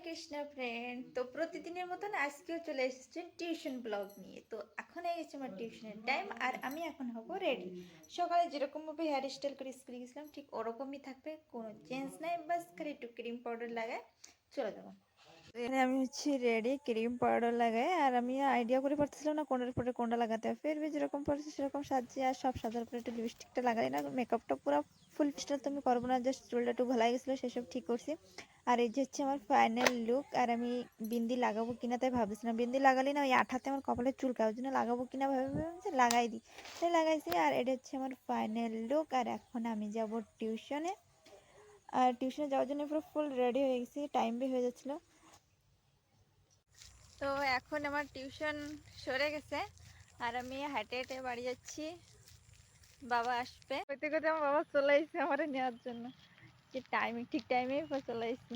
Krishna friend. তো প্রতিদিনের মতন আজকেও চলে এসেছে টিউশন ব্লগ নিয়ে। তো এখন হয়ে গেছে আমার টিউশনের টাইম আর আমি এখন হব রেডি। সকালে যেরকমভাবে হেয়ার স্টাইল করে স্কুলে গেছিলাম ঠিক ওরকমই থাকবে, কোনো চেঞ্জ নাই, বাস খালি একটু ক্রিম পাউডার লাগায় চলে যাবো। এখানে আমি হচ্ছে রেডি, ক্রিম পাউডার লাগাই আর আমি আইডিয়া করে পারতেছিলাম না কোনটার পরে কোনটা লাগাতে হবে। ফের যেরকম পড়ছে সেরকম সাজিয়ে আর সব সাজার পরে একটু লিপস্টিকটা লাগাই না, মেকআপটা পুরো ফুল স্টাইল তো আমি করবো না, জাস্ট চুলটা একটু ভালো গেছিলো সেসব ঠিক করছি। আর এই যে হচ্ছে আমার ফাইনাল লুক। আর আমি বিন্দি লাগাবো কিনা তাই ভাবছিলাম, বিন্দি লাগালে না ওই আঠাতে আমার কপালে চুলকায়, ওই জন্য লাগাবো কিনা ভাবছি লাগাই দিই, তাই লাগাইছি। আর এটা হচ্ছে আমার ফাইনাল লুক। আর এখন আমি যাব টিউশনে, আর টিউশনে যাওয়ার জন্য পুরো ফুল রেডি হয়ে গেছি, টাইম বি হয়ে যাচ্ছিলো। তো এখন আমার টিউশন সরে গেছে আর আমি হেঁটে হেঁটে বাড়ি যাচ্ছি, বাবা আসবে। কইতে কইতে আমার বাবা চলে আসছে আমার নেওয়ার জন্য, যে টাইমে ঠিক টাইমেই চলে আসছি।